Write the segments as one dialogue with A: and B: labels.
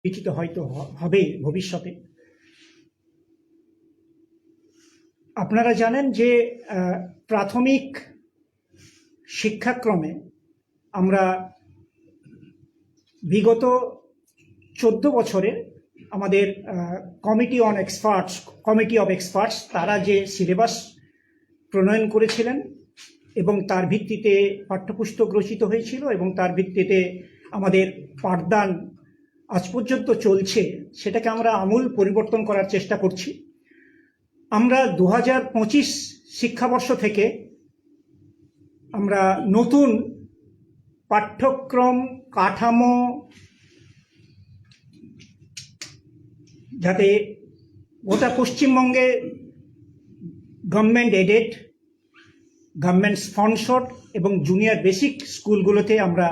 A: পরিচিত হয়তো হবে ভবিষ্যতে। আপনারা জানেন যে প্রাথমিক শিক্ষাক্রমে আমরা বিগত 14 বছরে আমাদের কমিটি অফ এক্সপার্টস তারা যে সিলেবাস প্রণয়ন করেছিলেন এবং তার ভিত্তিতে পাঠ্যপুস্তক রচিত হয়েছিল এবং তার ভিত্তিতে আমাদের পাঠদান আজ পর্যন্ত চলছে, সেটাকে আমরা আমূল পরিবর্তন করার চেষ্টা করছি। আমরা 2025 শিক্ষাবর্ষ থেকে আমরা নতুন পাঠ্যক্রম কাঠামো যাতে গোটা পশ্চিমবঙ্গে গভর্নমেন্ট এডেড, গভর্নমেন্ট স্পন্সর্ড এবং জুনিয়র বেসিক স্কুলগুলোতে আমরা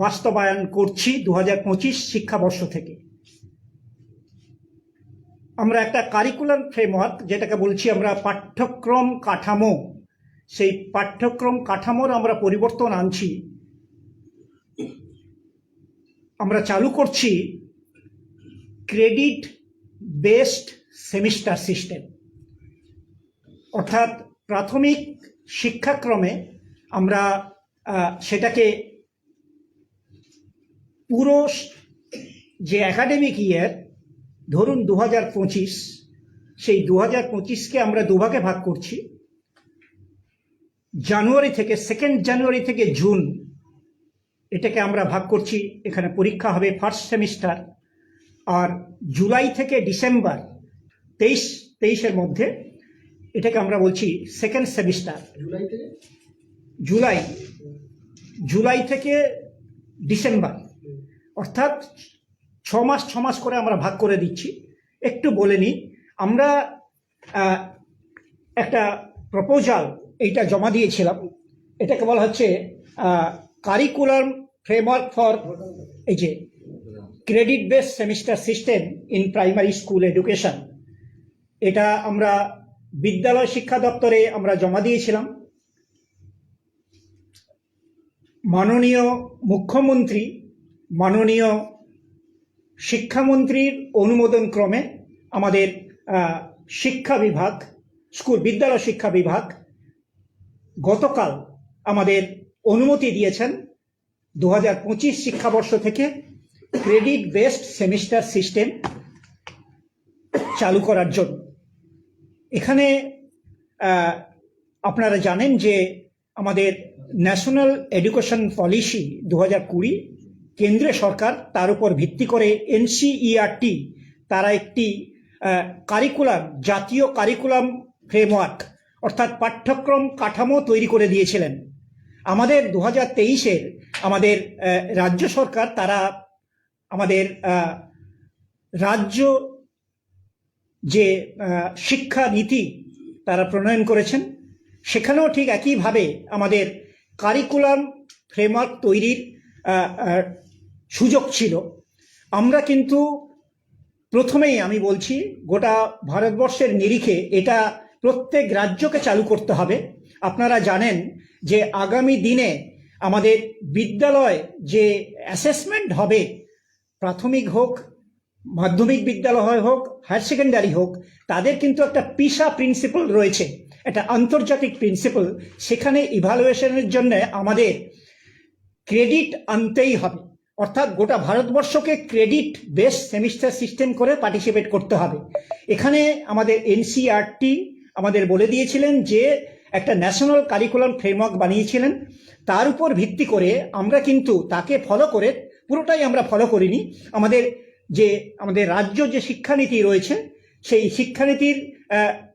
A: বাস্তবায়ন করছি 2025 শিক্ষাবর্ষ থেকে। আমরা একটা কারিকুলাম ফ্রেমওয়ার্ক যেটাকে বলছি আমরা পাঠ্যক্রম কাঠামো, সেই পাঠ্যক্রম কাঠামোর আমরা পরিবর্তন আনছি। আমরা চালু করছি ক্রেডিট বেসড সেমিস্টার সিস্টেম, অর্থাৎ প্রাথমিক শিক্ষাক্রমে আমরা সেটাকে পুরো যে একাডেমিক ইয়ার ধরুন 2025, সেই 2025কে আমরা দুভাগে ভাগ করছি। জানুয়ারি থেকে 2 জানুয়ারি থেকে জুন এটাকে আমরা ভাগ করছি, এখানে পরীক্ষা হবে ফার্স্ট সেমিস্টার। আর জুলাই থেকে ডিসেম্বর 23-এর মধ্যে এটাকে আমরা বলছি সেকেন্ড সেমিস্টার। জুলাই থেকে ডিসেম্বর, অর্থাৎ 6 মাস করে আমরা ভাগ করে দিচ্ছি। একটু বলে নিই, আমরা একটা প্রপোজাল এইটা জমা দিয়েছিলাম, এটাকে বলা হচ্ছে কারিকুলাম ফ্রেমওয়ার্ক ফর এই যে credit base semester system in primary school education. এটা আমরা বিদ্যালয় শিক্ষা দপ্তরে আমরা জমা দিয়েছিলাম। মাননীয় মুখ্যমন্ত্রী, মাননীয় শিক্ষামন্ত্রীর অনুমোদন ক্রমে আমাদের শিক্ষা বিভাগ, বিদ্যালয় শিক্ষা বিভাগ গতকাল আমাদের অনুমতি দিয়েছেন 2025 শিক্ষাবর্ষ থেকে ক্রেডিট বেসড সেমিস্টার সিস্টেম চালু করার জন্য। এখানে আপনারা জানেন যে আমাদের ন্যাশনাল এডুকেশন পলিসি 2020 কেন্দ্রীয় সরকার, তার উপর ভিত্তি করে NCERT তারা একটি কারিকুলাম, জাতীয় কারিকুলাম ফ্রেমওয়ার্ক অর্থাৎ পাঠ্যক্রম কাঠামো তৈরি করে দিয়েছিলেন। আমাদের 2023-এর আমাদের রাজ্য সরকার তারা আমাদের রাজ্য যে শিক্ষা নীতি তারা প্রণয়ন করেছেন, সেখানেও ঠিক একইভাবে আমাদের কারিকুলাম ফ্রেমওয়ার্ক তৈরির সুযোগ ছিল। আমরা কিন্তু প্রথমেই আমি বলছি, গোটা ভারতবর্ষের নিরিখে এটা প্রত্যেক রাজ্যকে চালু করতে হবে। আপনারা জানেন যে আগামী দিনে আমাদের বিদ্যালয় যে অ্যাসেসমেন্ট হবে, প্রাথমিক হোক, মাধ্যমিক বিদ্যালয় হোক, হায়ার সেকেন্ডারি হোক, তাদের কিন্তু একটা পিসা প্রিন্সিপাল রয়েছে, একটা আন্তর্জাতিক প্রিন্সিপাল। সেখানে ইভালুয়েশনের জন্য আমাদের ক্রেডিট আনতেই হবে, অর্থাৎ গোটা ভারতবর্ষকে ক্রেডিট বেস সেমিস্টার সিস্টেম করে পার্টিসিপেট করতে হবে। এখানে আমাদের NCERT আমাদের বলে দিয়েছিলেন যে একটা ন্যাশনাল কারিকুলাম ফ্রেমওয়ার্ক বানিয়েছিলেন, তার উপর ভিত্তি করে আমরা কিন্তু তাকে ফলো করে, পুরোটাই আমরা ফলো করিনি, আমাদের রাজ্য যে শিক্ষানীতি রয়েছে সেই শিক্ষানীতির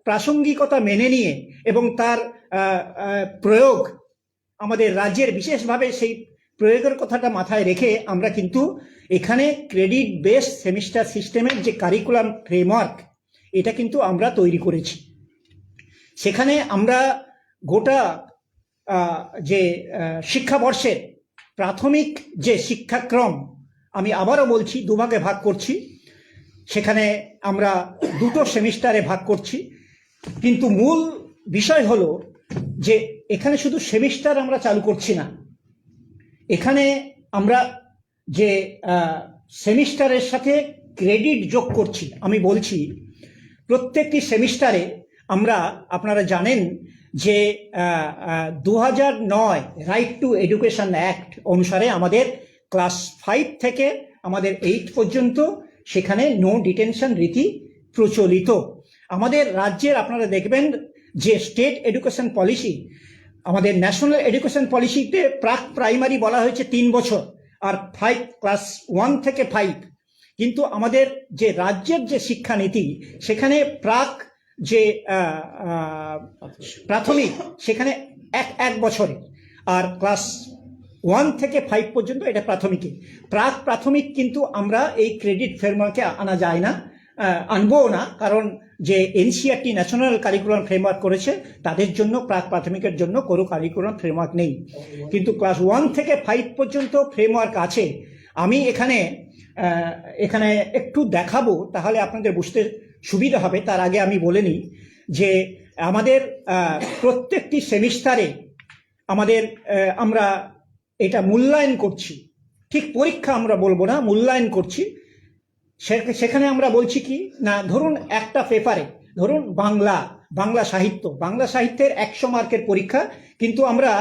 A: প্রাসঙ্গিকতা মেনে নিয়ে এবং তার প্রয়োগ আমাদের রাজ্যের বিশেষভাবে সেই প্রয়োগের কথাটা মাথায় রেখে আমরা কিন্তু এখানে ক্রেডিট বেস সেমিস্টার সিস্টেমের যে কারিকুলাম ফ্রেমওয়ার্ক এটা কিন্তু আমরা তৈরি করেছি। সেখানে আমরা গোটা যে শিক্ষাবর্ষের প্রাথমিক যে শিক্ষাক্রম, আমি আবারও বলছি, দুভাগে ভাগ করছি। সেখানে আমরা 2টো সেমিস্টারে ভাগ করছি, কিন্তু মূল বিষয় হলো যে এখানে শুধু সেমিস্টার আমরা চালু করছি না, এখানে আমরা যে সেমিস্টারের সাথে ক্রেডিট যোগ করছি। আমি বলছি প্রত্যেকটি সেমিস্টারে আমরা, আপনারা জানেন যে 2009 রাইট টু এডুকেশন অ্যাক্ট অনুসারে আমাদের ক্লাস 5 থেকে আমাদের 8 পর্যন্ত সেখানে নো ডিটেনশন রীতি প্রচলিত। আমাদের রাজ্যের আপনারা দেখবেন যে স্টেট এডুকেশন পলিসি, আমাদের ন্যাশনাল এডুকেশন পলিসিতে প্রাক প্রাইমারি বলা হয়েছে 3 বছর, আর 5 ক্লাস 1 থেকে 5, কিন্তু আমাদের যে রাজ্যের যে শিক্ষানীতি সেখানে প্রাক যে প্রাথমিক সেখানে এক বছরে, আর ক্লাস 1 থেকে 5 পর্যন্ত এটা প্রাথমিকে। প্রাক প্রাথমিক কিন্তু আমরা এই ক্রেডিট ফ্রেমওয়ার্কে আনা যায় না, আনবো না, কারণ যে এনসিইআরটি ন্যাশনাল কারিকুলাম ফ্রেমওয়ার্ক করেছে তাদের জন্য প্রাক প্রাথমিকের জন্য কোনো কারিকুলাম ফ্রেমওয়ার্ক নেই, কিন্তু ক্লাস 1 থেকে 5 পর্যন্ত ফ্রেমওয়ার্ক আছে। আমি এখানে একটু দেখাবো, তাহলে আপনাদের বুঝতে সুবিধা হবে। তার আগে আমি বলে নিই যে আমাদের প্রত্যেকটি সেমিস্টারে আমরা এটা মূল্যায়ন করছি, ঠিক পরীক্ষা আমরা বলবো না, মূল্যায়ন করছি। সেখানে আমরা বলছি কি না, ধরুন একটা পেপারে, ধরুন বাংলা সাহিত্যের 100 মার্কের পরীক্ষা, কিন্তু আমরা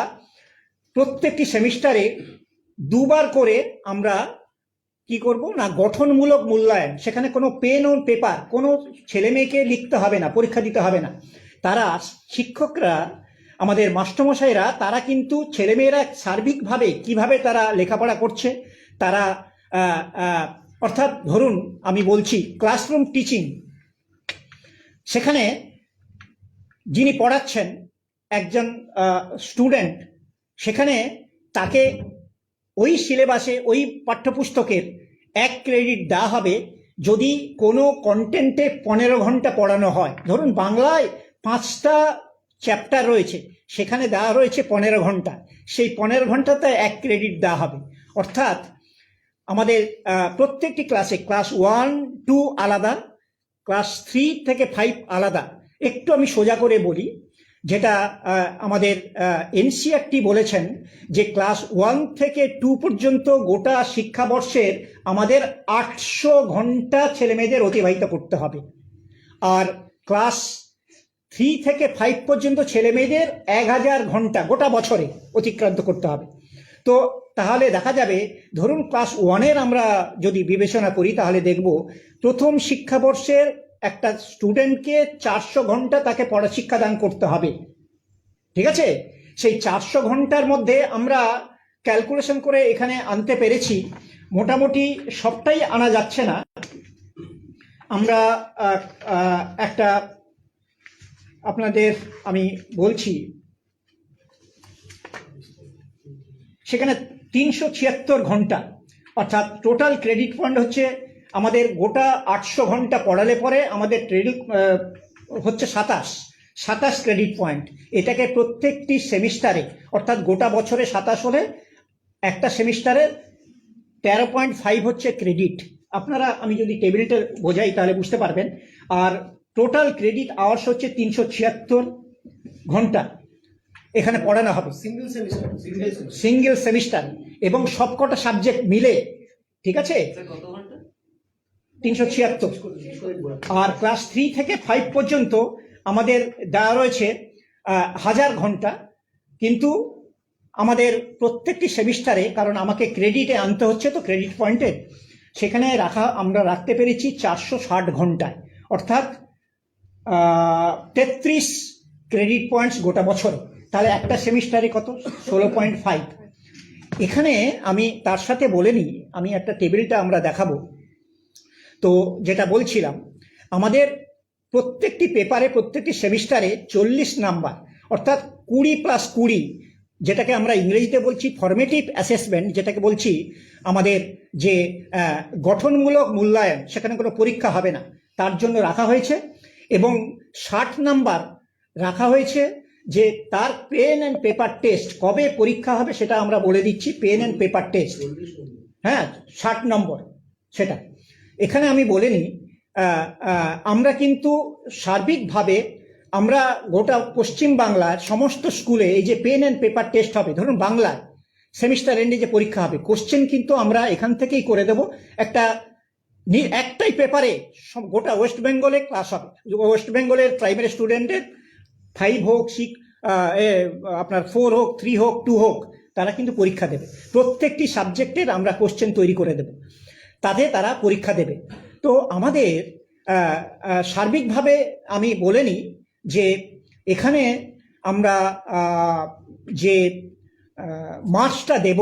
A: প্রত্যেকটি সেমিস্টারে 2 বার করে আমরা কি করব না, গঠনমূলক মূল্যায়ন। সেখানে কোনো পেন ও পেপার কোনো ছেলে মেয়েকে লিখতে হবে না, পরীক্ষা দিতে হবে না। তারা শিক্ষকরা, আমাদের মাস্টারমশাইরা, তারা কিন্তু ছেলেমেয়েরা সার্বিকভাবে কিভাবে তারা লেখাপড়া করছে, তারা অর্থাৎ ধরুন আমি বলছি ক্লাসরুম টিচিং, সেখানে যিনি পড়াচ্ছেন একজন স্টুডেন্ট, সেখানে তাকে ওই সিলেবাসে ওই পাঠ্যপুস্তকের 1 ক্রেডিট দেওয়া হবে যদি কোনো কন্টেন্টে 15 ঘন্টা পড়ানো হয়। ধরুন বাংলায় 5টা চ্যাপ্টার রয়েছে, সেখানে দেওয়া রয়েছে 15 ঘন্টা, সেই 15 ঘন্টাতে 1 ক্রেডিট দেওয়া হবে। অর্থাৎ আমাদের প্রত্যেকটি ক্লাসে ক্লাস 1, 2 আলাদা, ক্লাস 3 থেকে 5 আলাদা। একটু আমি সোজা করে বলি, যেটা আমাদের এনসিইআরটি বলেছেন যে ক্লাস 1 থেকে 2 পর্যন্ত গোটা শিক্ষাবর্ষের আমাদের 800 ঘন্টা ছেলেমেয়েদের অতিবাহিত করতে হবে, আর ক্লাস 3 থেকে 5 পর্যন্ত ছেলেমেয়েদের 1000 ঘন্টা গোটা বছরে অতিক্রান্ত করতে হবে। তো তাহলে দেখা যাবে, ধরুন ক্লাস 1-এর আমরা যদি বিবেচনা করি তাহলে দেখব প্রথম শিক্ষাবর্ষের একটা স্টুডেন্টকে 400 ঘন্টা তাকে পড়া শিক্ষাদান করতে হবে, ঠিক আছে? সেই 400 ঘন্টার মধ্যে আমরা ক্যালকুলেশন করে এখানে আনতে পেরেছি, মোটামুটি সবটাই আনা যাচ্ছে না। আমরা একটা আপনাদের আমি বলছি, সেখানে 376 ঘন্টা, অর্থাৎ টোটাল ক্রেডিট পয়েন্ট হচ্ছে আমাদের গোটা 800 ঘন্টা পড়ালে পরে আমাদের ক্রেডিট হচ্ছে 27 ক্রেডিট পয়েন্ট। এটাকে প্রত্যেকটি সেমিস্টারে, অর্থাৎ গোটা বছরে 27 হলে একটা সেমিস্টারে 13.5 হচ্ছে ক্রেডিট। আপনারা, আমি যদি টেবিলটা বোঝাই তাহলে বুঝতে পারবেন। আর টোটাল ক্রেডিট আওয়ার্স হচ্ছে 376 ঘন্টা এখানে পড়ানো হবে, সিঙ্গেল সেমিস্টার, এবং সবকটা সাবজেক্ট মিলে, ঠিক আছে? 376। আর ক্লাস 3 থেকে 5 পর্যন্ত আমাদের দেওয়া রয়েছে 1000 ঘন্টা, কিন্তু আমাদের প্রত্যেকটি সেমিস্টারে, কারণ আমাকে ক্রেডিটে আনতে হচ্ছে তো ক্রেডিট পয়েন্টে, সেখানে আমরা রাখতে পেরেছি 460 ঘন্টায়, অর্থাৎ 33 ক্রেডিট পয়েন্টস গোটা বছরে। তাহলে একটা সেমিস্টারে কত? 16.5। এখানে আমি তার সাথে বলে নিই, আমি একটা টেবিলটা আমরা দেখাবো। তো যেটা বলছিলাম, আমাদের প্রত্যেকটি পেপারে, প্রত্যেকটি সেমিস্টারে 40 নাম্বার, অর্থাৎ 20+20, যেটাকে আমরা ইংরেজিতে বলছি ফর্মেটিভ অ্যাসেসমেন্ট, যেটাকে বলছি আমাদের যে গঠনমূলক মূল্যায়ন, সেখানে কোনো পরীক্ষা হবে না, তার জন্য রাখা হয়েছে। এবং 60 নাম্বার রাখা হয়েছে যে তার পেন অ্যান্ড পেপার টেস্ট কবে পরীক্ষা হবে সেটা আমরা বলে দিচ্ছি, পেন অ্যান্ড পেপার টেস্ট, হ্যাঁ 60 নম্বর সেটা। এখানে আমি বলে নিই, আমরা কিন্তু সার্বিকভাবে আমরা গোটা পশ্চিম বাংলার সমস্ত স্কুলে এই যে পেন অ্যান্ড পেপার টেস্ট হবে, ধরুন বাংলায় সেমিস্টার এন্ডে যে পরীক্ষা হবে, কোশ্চেন কিন্তু আমরা এখান থেকেই করে দেব। একটাই পেপারে গোটা ওয়েস্ট বেঙ্গলে ক্লাস হবে। ওয়েস্ট বেঙ্গলের প্রাইমারি স্টুডেন্টের 5 হোক 6 আপনার 4 হোক 3 হোক 2 হোক, তারা কিন্তু পরীক্ষা দেবে। প্রত্যেকটি সাবজেক্টের আমরা কোশ্চেন তৈরি করে দেব, তাতে তারা পরীক্ষা দেবে। তো আমাদের সার্বিকভাবে আমি বলে নিই যে এখানে আমরা যে মার্কসটা দেব,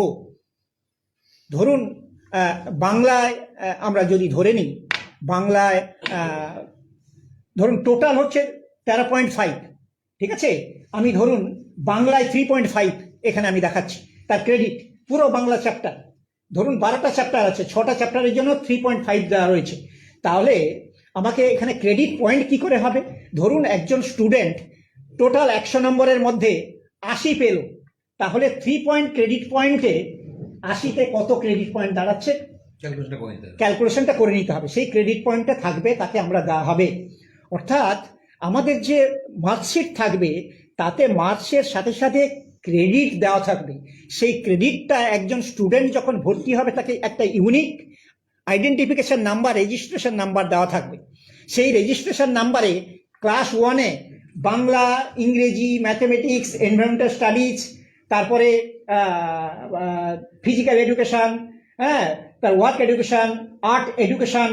A: ধরুন বাংলায় আমরা যদি ধরে নিই, বাংলায় ধরুন টোটাল হচ্ছে 13.5, ঠিক আছে? আমি ধরুন বাংলায় 3.5 এখানে আমি দেখাচ্ছি তার ক্রেডিট, পুরো বাংলা চ্যাপ্টার। ধরুন 12টা চ্যাপ্টার আছে, 6টা চ্যাপ্টারের জন্য 3.5 দেওয়া রয়েছে। তাহলে আমাকে এখানে ক্রেডিট পয়েন্ট কি করে হবে? ধরুন একজন স্টুডেন্ট টোটাল 100 নম্বরের মধ্যে 80 পেল, তাহলে 3 পয়েন্ট ক্রেডিট পয়েন্টে 80তে কত ক্রেডিট পয়েন্ট দাঁড়াচ্ছে? ক্যালকুলেশনটা করে নিতে হবে। সেই ক্রেডিট পয়েন্টটা থাকবে, তাকে আমরা দেওয়া হবে। অর্থাৎ আমাদের যে মার্কশিট থাকবে তাতে মার্কসের সাথে সাথে ক্রেডিট দেওয়া থাকবে। সেই ক্রেডিটটা একজন স্টুডেন্ট যখন ভর্তি হবে তাকে একটা unique identification number, registration number দেওয়া থাকবে। সেই রেজিস্ট্রেশন নাম্বারে ক্লাস 1-এ বাংলা, ইংরেজি, ম্যাথমেটিক্স, এনভায়রনমেন্টাল স্টাডিজ, তারপরে ফিজিক্যাল এডুকেশন, হ্যাঁ, তার ওয়ার্ক এডুকেশন, আর্ট এডুকেশন,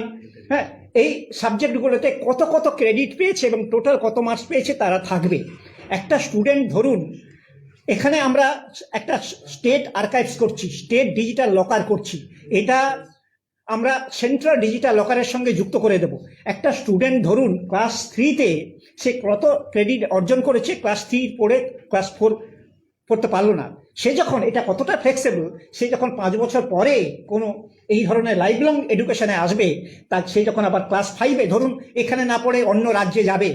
A: হ্যাঁ, এই সাবজেক্টগুলোতে কত কত ক্রেডিট পেয়েছে এবং টোটাল কত মার্কস পেয়েছে তারা থাকবে। একটা স্টুডেন্ট ধরুন এখানে আমরা একটা স্টেট আর্কাইভস করছি, স্টেট ডিজিটাল লকার করছি, এটা আমরা সেন্ট্রাল ডিজিটাল লকারের সঙ্গে যুক্ত করে দেব। একটা স্টুডেন্ট ধরুন ক্লাস 3-তে সে কত ক্রেডিট অর্জন করেছে, ক্লাস 3 পড়ে ক্লাস 4 পড়তে পারলো না, সে যখন, এটা কতটা ফ্লেক্সিবল, সে যখন 5 বছর পরে কোনো এই ধরনের লাইফ লং এডুকেশনে আসবে, তার সে যখন আবার ক্লাস 5-এ ধরুন এখানে না পড়ে অন্য রাজ্যে যাবে,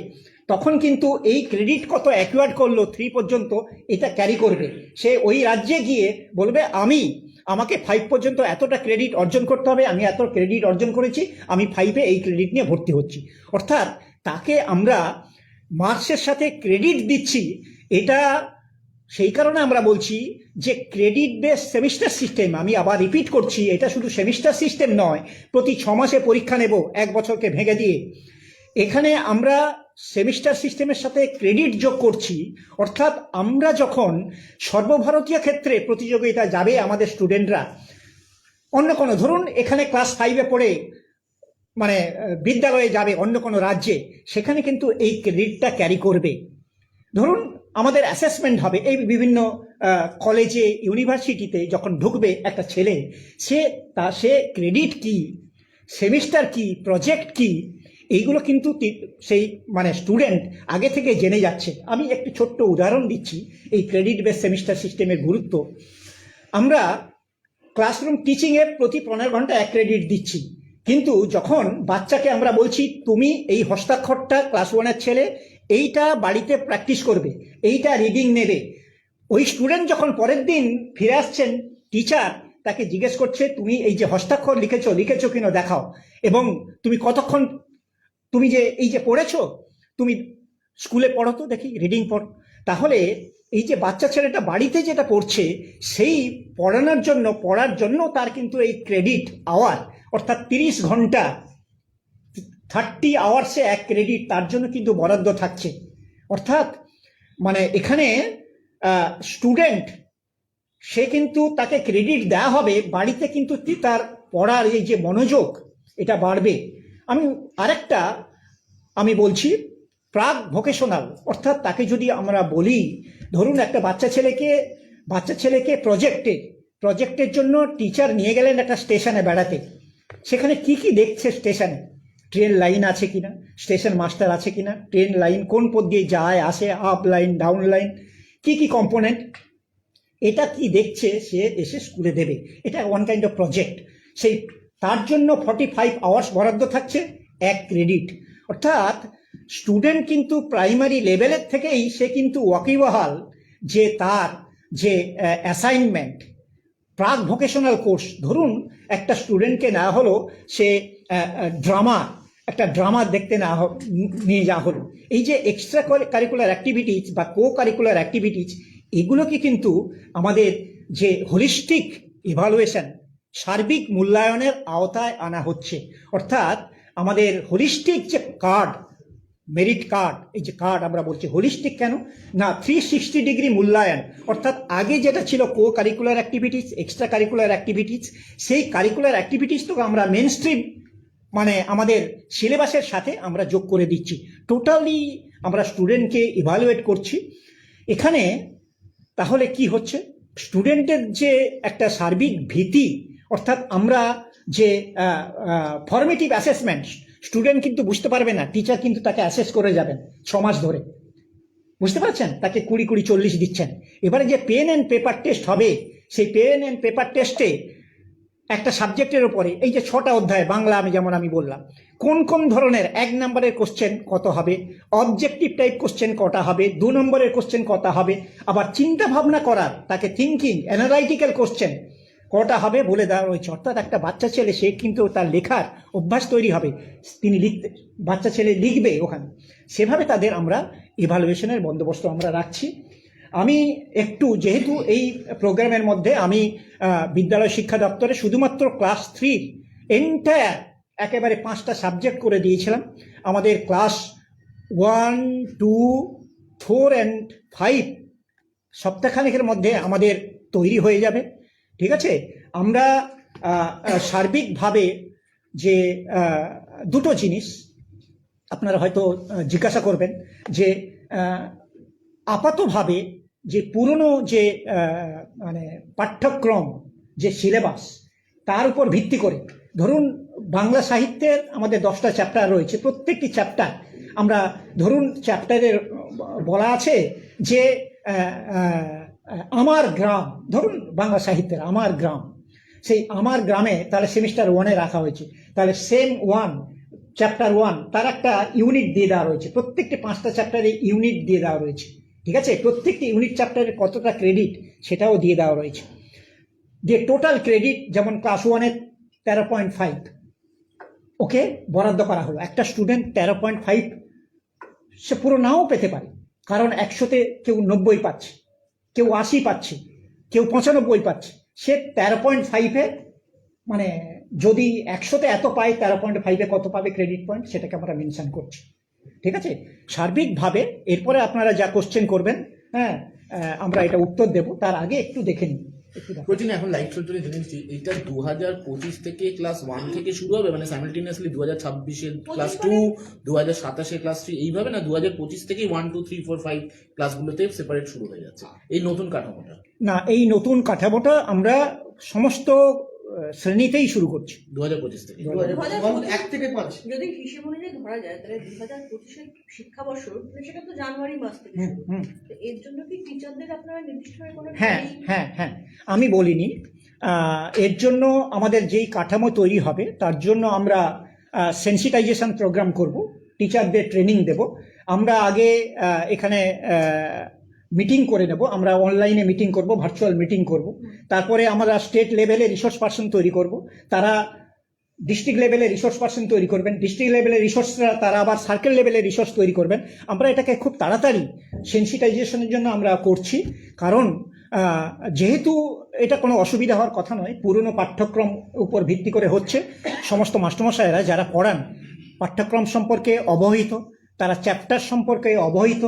A: তখন কিন্তু এই ক্রেডিট কত অ্যাকুয়ার্ড করলো 3 পর্যন্ত, এটা ক্যারি করবে। সে ওই রাজ্যে গিয়ে বলবে আমাকে 5 পর্যন্ত এতটা ক্রেডিট অর্জন করতে হবে, আমি এত ক্রেডিট অর্জন করেছি, আমি 5-এ এই ক্রেডিট নিয়ে ভর্তি হচ্ছি। অর্থাৎ তাকে আমরা মার্কসের সাথে ক্রেডিট দিচ্ছি। এটা সেই কারণে আমরা বলছি যে ক্রেডিট বেস সেমিস্টার সিস্টেম, আমি আবার রিপিট করছি, এটা শুধু সেমিস্টার সিস্টেম নয়, প্রতি 6 মাসে পরীক্ষা নেব 1 বছরকে ভেঙে দিয়ে। এখানে আমরা সেমিস্টার সিস্টেমের সাথে ক্রেডিট যোগ করছি। অর্থাৎ আমরা যখন সর্বভারতীয় ক্ষেত্রে প্রতিযোগিতা যাবে আমাদের স্টুডেন্টরা, অন্য কোনো ধরুন এখানে ক্লাস 5-এ পড়ে মানে বিদ্যালয়ে যাবে অন্য কোনো রাজ্যে, সেখানে কিন্তু এই ক্রেডিটটা ক্যারি করবে। ধরুন আমাদের অ্যাসেসমেন্ট হবে এই বিভিন্ন কলেজে, ইউনিভার্সিটিতে যখন ঢুকবে একটা ছেলে, সে ক্রেডিট কি, সেমিস্টার কি, প্রজেক্ট কি, এইগুলো কিন্তু সেই মানে স্টুডেন্ট আগে থেকে জেনে যাচ্ছে। আমি একটি ছোট্ট উদাহরণ দিচ্ছি এই ক্রেডিট বেস সেমিস্টার সিস্টেমের গুরুত্ব। আমরা ক্লাসরুম টিচিংয়ে প্রতি 15 ঘন্টা 1 ক্রেডিট দিচ্ছি, কিন্তু যখন বাচ্চাকে আমরা বলছি তুমি এই হস্তাক্ষরটা ক্লাস 1-এর ছেলে এইটা বাড়িতে প্র্যাকটিস করবে, এইটা রিডিং নেবে, ওই স্টুডেন্ট যখন পরের দিন ফিরে আসছেন, টিচার তাকে জিজ্ঞেস করছে তুমি এই যে হস্তাক্ষর লিখেছো কিনা দেখাও, এবং তুমি কতক্ষণ, তুমি যে এই যে পড়েছো, তুমি স্কুলে পড়ো তো দেখি, রিডিং পড়ো। তাহলে এই যে বাচ্চা ছেলেটা বাড়িতে যেটা পড়ছে, সেই পড়ার জন্য তার কিন্তু এই ক্রেডিট আওয়ার, অর্থাৎ 30 ঘন্টা 30 আওয়ার্সে 1 ক্রেডিট তার জন্য কিন্তু বরাদ্দ থাকছে। অর্থাৎ মানে এখানে স্টুডেন্ট সে কিন্তু তাকে ক্রেডিট দেওয়া হবে, বাড়িতে কিন্তু তার পড়ার এই যে মনোযোগ এটা বাড়বে। আমি বলছি প্রাক ভোকেশনাল, অর্থাৎ তাকে যদি আমরা বলি ধরুন একটা বাচ্চা ছেলেকে প্রজেক্টের জন্য টিচার নিয়ে গেলেন একটা স্টেশনে বেড়াতে, সেখানে কি কি দেখছে স্টেশনে, ট্রেন লাইন আছে কিনা, স্টেশন মাস্টার আছে কিনা, ট্রেন লাইন কোন পথ দিয়ে যায় আসে, আপ লাইন ডাউন লাইন, কি কি কম্পোনেন্ট, এটা কি দেখছে সে এসে স্কুলে দেবে। এটা ওয়ান কাইন্ড অফ প্রজেক্ট। তার জন্য 45 আওয়ার্স বরাদ্দ থাকছে, 1 ক্রেডিট। অর্থাৎ স্টুডেন্ট কিন্তু প্রাইমারি লেভেলের থেকেই সে কিন্তু ওয়াকিবহাল যে তার যে অ্যাসাইনমেন্ট, প্রাক ভোকেশনাল কোর্স, ধরুন একটা স্টুডেন্টকে নেওয়া হলো, সে একটা ড্রামা দেখতে নিয়ে যাওয়া হলো। এই যে এক্সট্রা কারিকুলার অ্যাক্টিভিটিজ বা কো কারিকুলার অ্যাক্টিভিটিজ, এগুলোকে কিন্তু আমাদের যে হোলিস্টিক ইভালুয়েশন, সার্বিক মূল্যায়নের আওতায় আনা হচ্ছে। অর্থাৎ আমাদের হোলিস্টিক যে কার্ড, মেরিট কার্ড, এই যে কার্ড আমরা বলছি হোলিস্টিক কেন না, 360 ডিগ্রি মূল্যায়ন। অর্থাৎ আগে যেটা ছিল co curricular activities, extra curricular activities, সেই কারিকুলার অ্যাক্টিভিটিস তো আমরা মেন স্ট্রিম মানে আমাদের সিলেবাসের সাথে আমরা যোগ করে দিচ্ছি। টোটালি আমরা স্টুডেন্টকে ইভালুয়েট করছি এখানে। তাহলে কি হচ্ছে, স্টুডেন্টের যে একটা সার্বিক ভীতি, অর্থাৎ আমরা যে ফর্মেটিভ অ্যাসেসমেন্ট, স্টুডেন্ট কিন্তু বুঝতে পারবে না, টিচার কিন্তু তাকে অ্যাসেস করে যাবেন 6 মাস ধরে, বুঝতে পারছেন, তাকে 20-40 দিচ্ছেন। এবারে যে পেন অ্যান্ড পেপার টেস্ট হবে, সেই পেন অ্যান্ড পেপার টেস্টে একটা সাবজেক্টের উপরে এই যে 6টা অধ্যায় বাংলা, আমি বললাম কোন কোন ধরনের 1 নম্বরের কোশ্চেন কত হবে, অবজেক্টিভ টাইপ কোশ্চেন কটা হবে, 2 নম্বরের কোশ্চেন কটা হবে, আবার চিন্তা ভাবনা করার তাকে থিঙ্কিং অ্যানালাইটিক্যাল কোশ্চেন কটা হবে বলে দেওয়া রয়েছে। অর্থাৎ একটা বাচ্চা ছেলে সে কিন্তু তার লেখার অভ্যাস তৈরি হবে, তিনি লিখতে, বাচ্চা ছেলে লিখবে ওখানে, সেভাবে তাদের আমরা ইভালুয়েশনের বন্দোবস্ত আমরা রাখছি। আমি একটু যেহেতু এই প্রোগ্রামের মধ্যে আমি বিদ্যালয় শিক্ষা দপ্তরে শুধুমাত্র ক্লাস 3 এন্টায়ার একেবারে 5টা সাবজেক্ট করে দিয়েছিলাম। আমাদের ক্লাস 1, 2, 4 and 5 সপ্তাহখানেকের মধ্যে আমাদের তৈরি হয়ে যাবে, ঠিক আছে। আমরা সার্বিকভাবে যে দুটো জিনিস আপনারা হয়তো জিজ্ঞাসা করবেন যে আপাতভাবে যে পুরনো যে মানে পাঠ্যক্রম, যে সিলেবাস, তার উপর ভিত্তি করে ধরুন বাংলা সাহিত্যের আমাদের 10টা চ্যাপ্টার রয়েছে, প্রত্যেকটি চ্যাপ্টার আমরা ধরুন চ্যাপ্টারের বলা আছে যে আমার গ্রাম, ধরুন বাংলা সাহিত্যের আমার গ্রাম, সেই আমার গ্রামে তাহলে সেমিস্টার 1-এ রাখা হয়েছে, তাহলে সেম 1 চ্যাপ্টার 1 তার একটা ইউনিট দিয়ে দেওয়া রয়েছে, প্রত্যেকটি 5টা চ্যাপ্টারে ইউনিট দিয়ে দেওয়া রয়েছে, ঠিক আছে। প্রত্যেকটি ইউনিট চ্যাপ্টারের কতটা ক্রেডিট সেটাও দিয়ে দেওয়া রয়েছে। যে টোটাল ক্রেডিট যেমন ক্লাস 1-এর 13.5 ওকে বরাদ্দ করা হলো। একটা স্টুডেন্ট 13.5 সে পুরো নাও পেতে পারে, কারণ 100-তে কেউ 90 পাচ্ছে, কেউ 80 পাচ্ছে, কেউ 95 পাচ্ছে। সে 13.5-এ মানে যদি 100-তে এত পায়, 13.5-এ কত পাবে ক্রেডিট পয়েন্ট, সেটাকে আমরা মেনশন করছি, ঠিক আছে। সার্বিকভাবে এরপরে আপনারা যা কোশ্চেন করবেন, হ্যাঁ আমরা এটা উত্তর দেব, তার আগে একটু দেখে নিন।
B: প্রতিদিন এখন লাইভ চলতে জেনেছি এটা 2025 থেকে ক্লাস 1 থেকে শুরু হবে, মানে সাইমালটেনিয়াসলি 2026-এ ক্লাস 2, 2027-এ ক্লাস 3, এইভাবে না 2025 থেকে 1, 2, 3, 4, 5 ক্লাসগুলোতে সেপারেট শুরু হয়ে যাচ্ছে এই নতুন কাঠামোটা?
A: না, এই নতুন কাঠামোটা আমরা সমস্ত শ্রেণীতেই শুরু করছি
B: 2025 থেকে।
C: 1 থেকে 5 যদি হিসেব অনুযায়ী ধরা যায়, তাহলে 2025-এর শিক্ষাবর্ষ সেটা তো জানুয়ারি মাস থেকে শুরু। তো এর জন্য কি টিচারদের আপনারা নির্দিষ্টভাবে কোনো?
A: হ্যাঁ আমি বলিনি, এর জন্য আমাদের যেই কাঠামো তৈরি হবে তার জন্য আমরা সেন্সিটাইজেশন প্রোগ্রাম করব, টিচারদের ট্রেনিং দেব। আমরা আগে এখানে মিটিং করে নেব, আমরা অনলাইনে মিটিং করব, ভার্চুয়াল মিটিং করব। তারপরে আমরা স্টেট লেভেলে রিসোর্স পার্সন তৈরি করব, তারা ডিস্ট্রিক্ট লেভেলে রিসোর্স পার্সন তৈরি করবেন, ডিস্ট্রিক্ট লেভেলে রিসোর্সরা তারা আবার সার্কেল লেভেলে রিসোর্স তৈরি করবেন। আমরা এটাকে খুব তাড়াতাড়ি সেন্সিটাইজেশনের জন্য আমরা করছি, কারণ যেহেতু এটা কোনো অসুবিধা হওয়ার কথা নয়, পুরনো পাঠ্যক্রম উপর ভিত্তি করে হচ্ছে। সমস্ত মাস্টারমশাইরা যারা পড়ান পাঠ্যক্রম সম্পর্কে অবহিত, তারা চ্যাপ্টার সম্পর্কে অবহিত।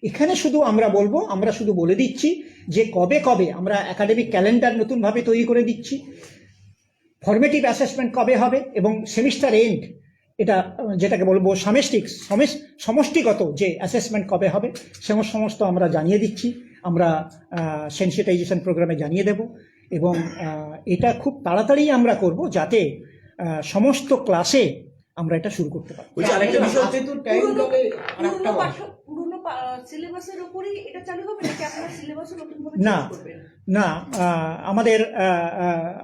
A: এখানে শুধু আমরা বলবো, আমরা শুধু বলে দিচ্ছি যে কবে কবে আমরা একাডেমিক ক্যালেন্ডার নতুনভাবে তৈরি করে দিচ্ছি, ফরমেটিভ অ্যাসেসমেন্ট কবে হবে, এবং সেমিস্টার এন্ড এটা যেটাকে বলবো সমষ্টিগত যে অ্যাসেসমেন্ট কবে হবে, সমস্ত আমরা জানিয়ে দিচ্ছি। আমরা সেন্সিটাইজেশন প্রোগ্রামে জানিয়ে দেব, এবং এটা খুব তাড়াতাড়ি আমরা করব যাতে সমস্ত ক্লাসে আমরা এটা শুরু করতে পারি।
B: আরেকটা বিষয় হচ্ছে তো টাইম কবে
C: পুরনো সিলেবাসের উপরই এটা চালু হবে নাকি আপনারা সিলেবাসও নতুনভাবে
A: চেঞ্জ করবেন? না, আমাদের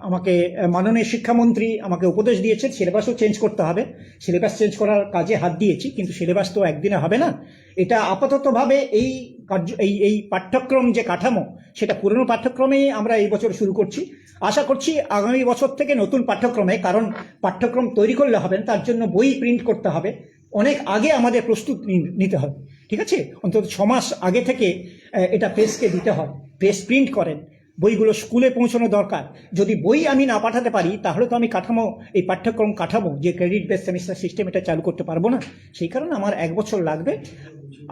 A: আমাকে মাননীয় শিক্ষামন্ত্রী আমাকে উপদেশ দিয়েছেন সিলেবাসও চেঞ্জ করতে হবে। সিলেবাস চেঞ্জ করার কাজে হাত দিয়েছি, কিন্তু সিলেবাস তো একদিনে হবে না। এটা আপাততভাবে এই পাঠ্যক্রম যে কাঠামো, সেটা পুরনো পাঠ্যক্রমেই আমরা এই বছর শুরু করছি। আশা করছি আগামী বছর থেকে নতুন পাঠ্যক্রমে, কারণ পাঠ্যক্রম তৈরি করলে হবে না, তার জন্য বই প্রিন্ট করতে হবে, অনেক আগে আমাদের প্রস্তুত নিতে হবে, ঠিক আছে। অন্তত 6 মাস আগে থেকে এটা প্রেসকে দিতে হয়, প্রেস প্রিন্ট করেন, বইগুলো স্কুলে পৌঁছানো দরকার। যদি বই আমি না পাঠাতে পারি তাহলে তো আমি এই পাঠ্যক্রম কাঠামো যে ক্রেডিট বেস সেমিস্টার সিস্টেম এটা চালু করতে পারবো না। সেই কারণে আমার 1 বছর লাগবে।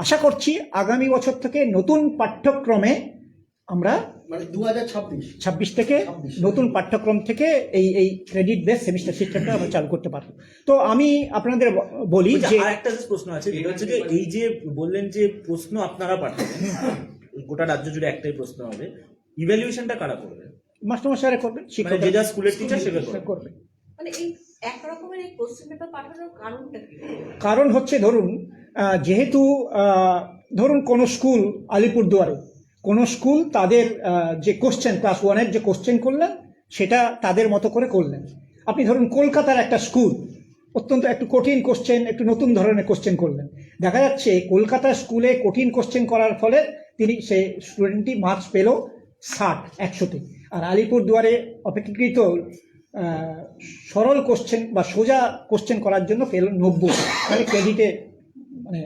A: আশা করছি আগামী বছর থেকে নতুন পাঠ্যক্রমে আমরা
D: মানে 2026
A: থেকে নতুন পাঠ্যক্রম থেকে এই ক্রেডিট বেস সেমিস্টার সিস্টেমটা আমরা চালু করতে পারবো। তো আমি আপনাদের বলি যে
B: আরেকটা প্রশ্ন আছে, এটা হচ্ছে যে এই যে বললেন যে প্রশ্ন আপনারা পাঠাবেন, গোটা রাজ্য জুড়ে একটাই প্রশ্ন হবে, ইভ্যালুয়েশনটা কারা করবে?
A: মাস্টারমশাইরা করবেন,
B: মানে
A: শিক্ষকরা
B: যে যা স্কুলের টিচার সেটা
A: করবে।
C: মানে এই একরকমের এই কোশ্চেন পেপার পাঠানোর কারণটা কি?
A: কারণ হচ্ছে ধরুন যেহেতু ধরুন কোনো স্কুল আলিপুরদুয়ারে কোনো স্কুল তাদের যে কোশ্চেন ক্লাস 1-এর যে কোশ্চেন করলেন সেটা তাদের মতো করে করলেন। আপনি ধরুন কলকাতার একটা স্কুল অত্যন্ত একটু কঠিন কোশ্চেন, একটু নতুন ধরনের কোশ্চেন করলেন। দেখা যাচ্ছে কলকাতা স্কুলে কঠিন কোশ্চেন করার ফলে সেই স্টুডেন্টটি মার্কস পেল 60-100-তে, আর আলিপুরদুয়ারে অপেক্ষাকৃত সরল কোশ্চেন বা সোজা কোশ্চেন করার জন্য পেল 90। তাহলে ক্রেডিটে মানে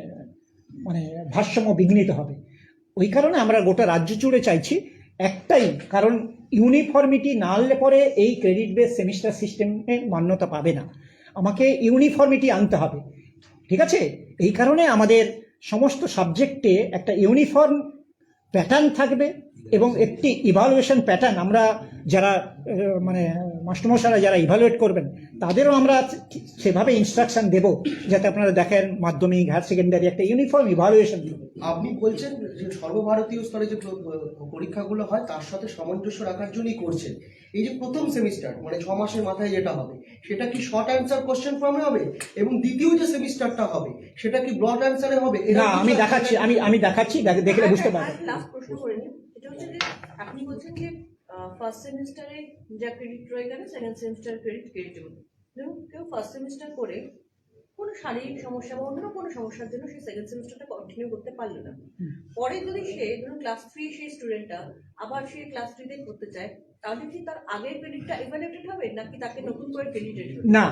A: মানে ভারসাম্য বিঘ্নিত হবে। ওই কারণে আমরা গোটা রাজ্য জুড়ে চাইছি একটাই কারণ, ইউনিফর্মিটি না আনলে পরে এই ক্রেডিট বেস সেমিস্টার সিস্টেমে মান্যতা পাবে না। আমাকে ইউনিফর্মিটি আনতে হবে, ঠিক আছে? এই কারণে আমাদের সমস্ত সাবজেক্টে একটা ইউনিফর্ম প্যাটার্ন থাকবে এবং একটি ইভালুয়েশন প্যাটার্ন আমরা যারা মানে মাস্টারমশাইরা যারা ইভালুয়েট করবেন তাদেরও আমরা সেভাবে ইনস্ট্রাকশন দেব যাতে আপনারা দেখেন মাধ্যমিক হায়ার সেকেন্ডারি একটা ইউনিফর্ম ইভালুয়েশন।
D: আপনি বলছেন যে সর্বভারতীয় স্তরে যে পরীক্ষাগুলো হয় তার সাথে সামঞ্জস্য রাখার জন্যই করছেন। এই যে প্রথম সেমিস্টার মানে 6 মাসের মাথায় যেটা হবে সেটা কি শর্ট অ্যান্সার কোশ্চেন ফর্মে হবে, এবং দ্বিতীয় যে সেমিস্টারটা হবে সেটা কি ব্রড অ্যান্সারে হবে?
A: না, আমি দেখাচ্ছি দেখলে বুঝতে পারবেন।
C: লাস্ট প্রশ্ন করে নিন, এটা হচ্ছে যে আপনি বলছেন যে ফার্স্ট সেমিস্টারে যা ক্রেডিট রয়ে গেল সেকেন্ড সেমিস্টার ক্রেডিটেবল। কেউ ফার্স্ট সেমিস্টার করে কোনো শারীরিক সমস্যা বা অন্য কোনো সমস্যার জন্য সে সেকেন্ড সেমিস্টারটা কন্টিনিউ করতে পারলো না, পরে যদি সে ধরুন ক্লাস 3 সেই স্টুডেন্টটা আবার সে ক্লাস 3 তে করতে চায়, তাহলে কি তার আগের ক্রেডিটটা ইভ্যালুয়েটেড হবে নাকি তাকে নতুন করে ক্রেডিটেড হবে?
A: না,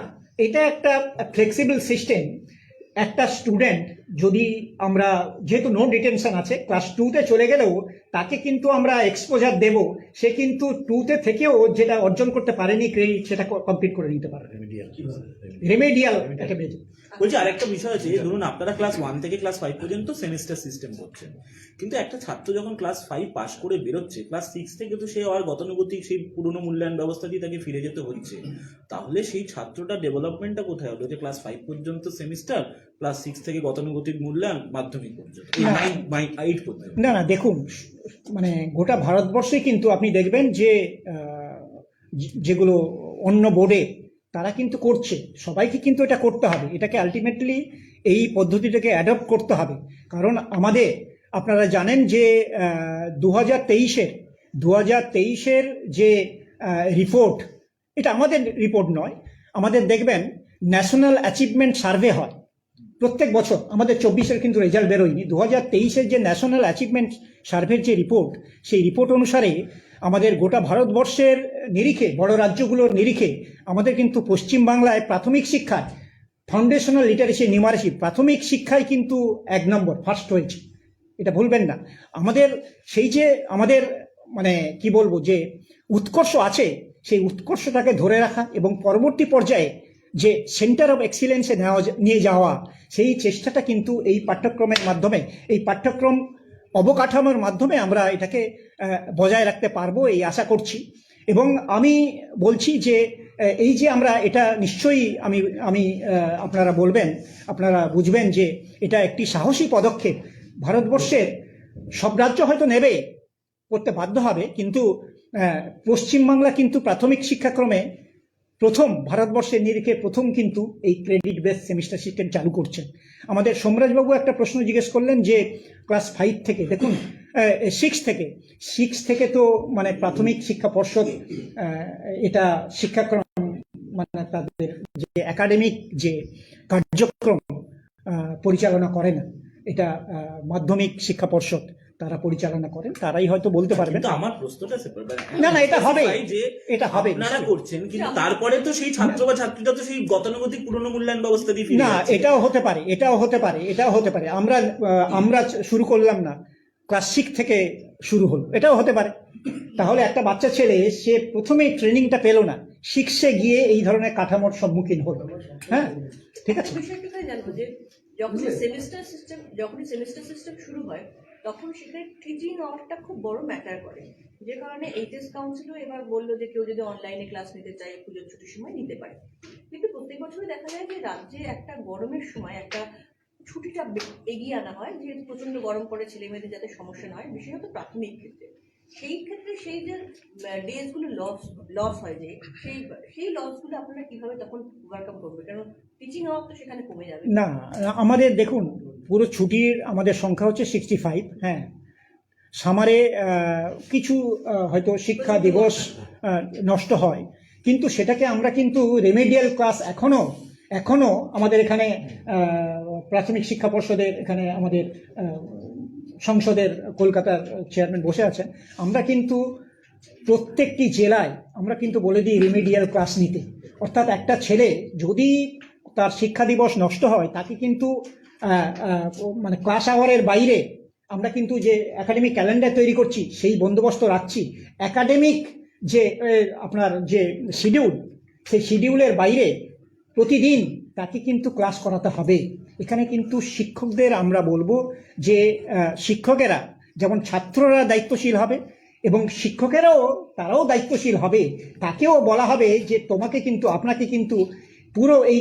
A: এটা একটা ফ্লেক্সিবল সিস্টেম। একটা স্টুডেন্ট যদি আমরা যেহেতু নো ডিটেনশন আছে ক্লাস 2-তে চলে গেলেও তাকে কিন্তু আমরা এক্সপোজার দেব, সে কিন্তু 2-তে থেকেও যেটা অর্জন করতে পারেনি ক্রেডিট সেটা কমপ্লিট করে নিতে পারে। রেমেডিয়াল একটা পেজ।
B: বলছি আরেকটা বিষয় আছে, ধরুন আপনারা ক্লাস 1 থেকে ক্লাস 5 পর্যন্ত সেমিস্টার সিস্টেম করছেন, কিন্তু একটা ছাত্র যখন ক্লাস 5 পাস করে বেরোচ্ছে ক্লাস 6 থেকে তো সে আর গতানুগতিক সেই পুরনো মূল্যায়ন ব্যবস্থা দিয়ে তাকে ফিরে যেতে হচ্ছে, তাহলে সেই ছাত্রটা ডেভেলপমেন্টটা কোথায় হলো যে ক্লাস 5 পর্যন্ত সেমিস্টার ক্লাস 6 থেকে গতানুগতিক মূল্যায়ন মাধ্যমিক পর্যন্ত 8 পর্যন্ত?
A: না দেখুন, মানে গোটা ভারতবর্ষে কিন্তু আপনি দেখবেন যে যেগুলো অন্য বোর্ডে তারা কিন্তু করছে, সবাইকে কিন্তু এটা করতে হবে, এটাকে আলটিমেটলি এই পদ্ধতিটাকে অ্যাডপ্ট করতে হবে। কারণ আপনারা জানেন যে 2023-এর যে রিপোর্ট, এটা আমাদের রিপোর্ট নয়, আমাদের দেখবেন ন্যাশনাল অ্যাচিভমেন্ট সার্ভে হয় প্রত্যেক বছর। আমাদের 24-এর কিন্তু রেজাল্ট বেরোয়নি। 2023-এর যে ন্যাশনাল অ্যাচিভমেন্ট সার্ভের যে রিপোর্ট, সেই রিপোর্ট অনুসারে আমাদের গোটা ভারতবর্ষের নিরিখে, বড় রাজ্যগুলোর নিরিখে আমাদের কিন্তু পশ্চিমবাংলায় প্রাথমিক শিক্ষায় ফাউন্ডেশনাল লিটারেসি নিউমারেসি প্রাথমিক শিক্ষায় কিন্তু 1 নম্বর ফার্স্ট হয়েছে, এটা ভুলবেন না। আমাদের মানে কি বলবো যে উৎকর্ষ আছে, সেই উৎকর্ষটাকে ধরে রাখা এবং পরবর্তী পর্যায়ে যে সেন্টার অফ এক্সিলেন্সে নিয়ে যাওয়া, সেই চেষ্টাটা কিন্তু এই পাঠ্যক্রমের মাধ্যমে, এই পাঠ্যক্রম অবকাঠামোর মাধ্যমে আমরা এটাকে বজায় রাখতে পারবো এই আশা করছি। এবং আমি বলছি যে এই যে আমরা এটা নিশ্চয়ই আমি আপনারা বুঝবেন যে এটা একটি সাহসী পদক্ষেপ। ভারতবর্ষের সব রাজ্য হয়তো নেবে, করতে বাধ্য হবে, কিন্তু পশ্চিমবাংলা কিন্তু প্রাথমিক শিক্ষাক্রমে ভারতবর্ষের নিরিখে প্রথম কিন্তু এই ক্রেডিট বেস সেমিস্টার সিস্টেম চালু করছেন। আমাদের সোমরাজবাবু একটা প্রশ্ন জিজ্ঞেস করলেন যে ক্লাস 5 থেকে, দেখুন 6 থেকে তো মানে প্রাথমিক শিক্ষা পর্ষদ এটা শিক্ষাক্রম মানে তাদের যে একাডেমিক যে কার্যক্রম পরিচালনা করে না, এটা মাধ্যমিক শিক্ষা পর্ষদ তারা পরিচালনা করেন, তারাই হয়তো বলতে পারবেন।
B: আমার প্রশ্নটা
A: না এটা হবে, এটা হবে,
B: আপনারা করছেন, কিন্তু তারপরে তো সেই ছাত্র বা ছাত্রীরা তো সেই গতানুগতিক পুরনো মূল্যায়ন ব্যবস্থা দিয়ে ফিরে
A: না, এটাও হতে পারে। আমরা শুরু করলাম না, ক্লাস 6 থেকে শুরু হলো, এটাও হতে পারে। তাহলে একটা বাচ্চা ছেলে সে প্রথমেই ট্রেনিংটা পেলো না, শিখছে গিয়ে এই ধরনের কাঠামোর সম্মুখীন হলো। হ্যাঁ, ঠিক আছে।
C: বিষয়টা করে জানবো যে যখনই সেমিস্টার সিস্টেম শুরু হয় তখন সেখানে টিচিং আওয়ারটা খুব বড় ম্যাটার করে, যে কারণে এইচএস কাউন্সিলও এবার বললো যে কেউ যদি অনলাইনে ক্লাস নিতে চায় পুজোর ছুটির সময় নিতে পারে। কিন্তু প্রত্যেক বছরই দেখা যায় যে রাজ্যে একটা গরমের সময় একটা ছুটিটা এগিয়ে আনা হয়, যেহেতু প্রচন্ড গরম পড়ে, ছেলে মেয়েদের যাতে সমস্যা না হয়, বিশেষত প্রাথমিক ক্ষেত্রে। সেই ক্ষেত্রে সেই যে ডেজগুলো লস হয়, যে সেই লসগুলো আপনারা কিভাবে তখন ওভারকাম করবে? কারণ টিচিং আওয়ার তো সেখানে কমে যাবে।
A: না, আমাদের দেখুন পুরো ছুটির আমাদের সংখ্যা হচ্ছে 65। হ্যাঁ, সামারে কিছু হয়তো শিক্ষা দিবস নষ্ট হয়, কিন্তু সেটাকে আমরা কিন্তু রেমেডিয়াল ক্লাস এখনো আমাদের এখানে প্রাথমিক শিক্ষা পর্ষদের এখানে আমাদের সংসদের কলকাতার চেয়ারম্যান বসে আছেন, আমরা কিন্তু প্রত্যেকটি জেলায় আমরা কিন্তু বলে দিই রেমেডিয়াল ক্লাস নিতে। অর্থাৎ একটা ছেলে যদি তার শিক্ষা দিবস নষ্ট হয়, তাকে কিন্তু মানে ক্লাস আওয়ারের বাইরে আমরা কিন্তু যে একাডেমিক ক্যালেন্ডার তৈরি করছি সেই বন্দোবস্ত রাখছি। একাডেমিক যে আপনার যে শিডিউল, সেই শিডিউলের বাইরে প্রতিদিন তাকে কিন্তু ক্লাস করাতে হবে। এখানে কিন্তু শিক্ষকদের আমরা বলবো যে শিক্ষকেরা যেমন ছাত্ররা দায়িত্বশীল হবে এবং শিক্ষকেরাও তারাও দায়িত্বশীল হবে। তাকেও বলা হবে যে আপনাকে কিন্তু পুরো এই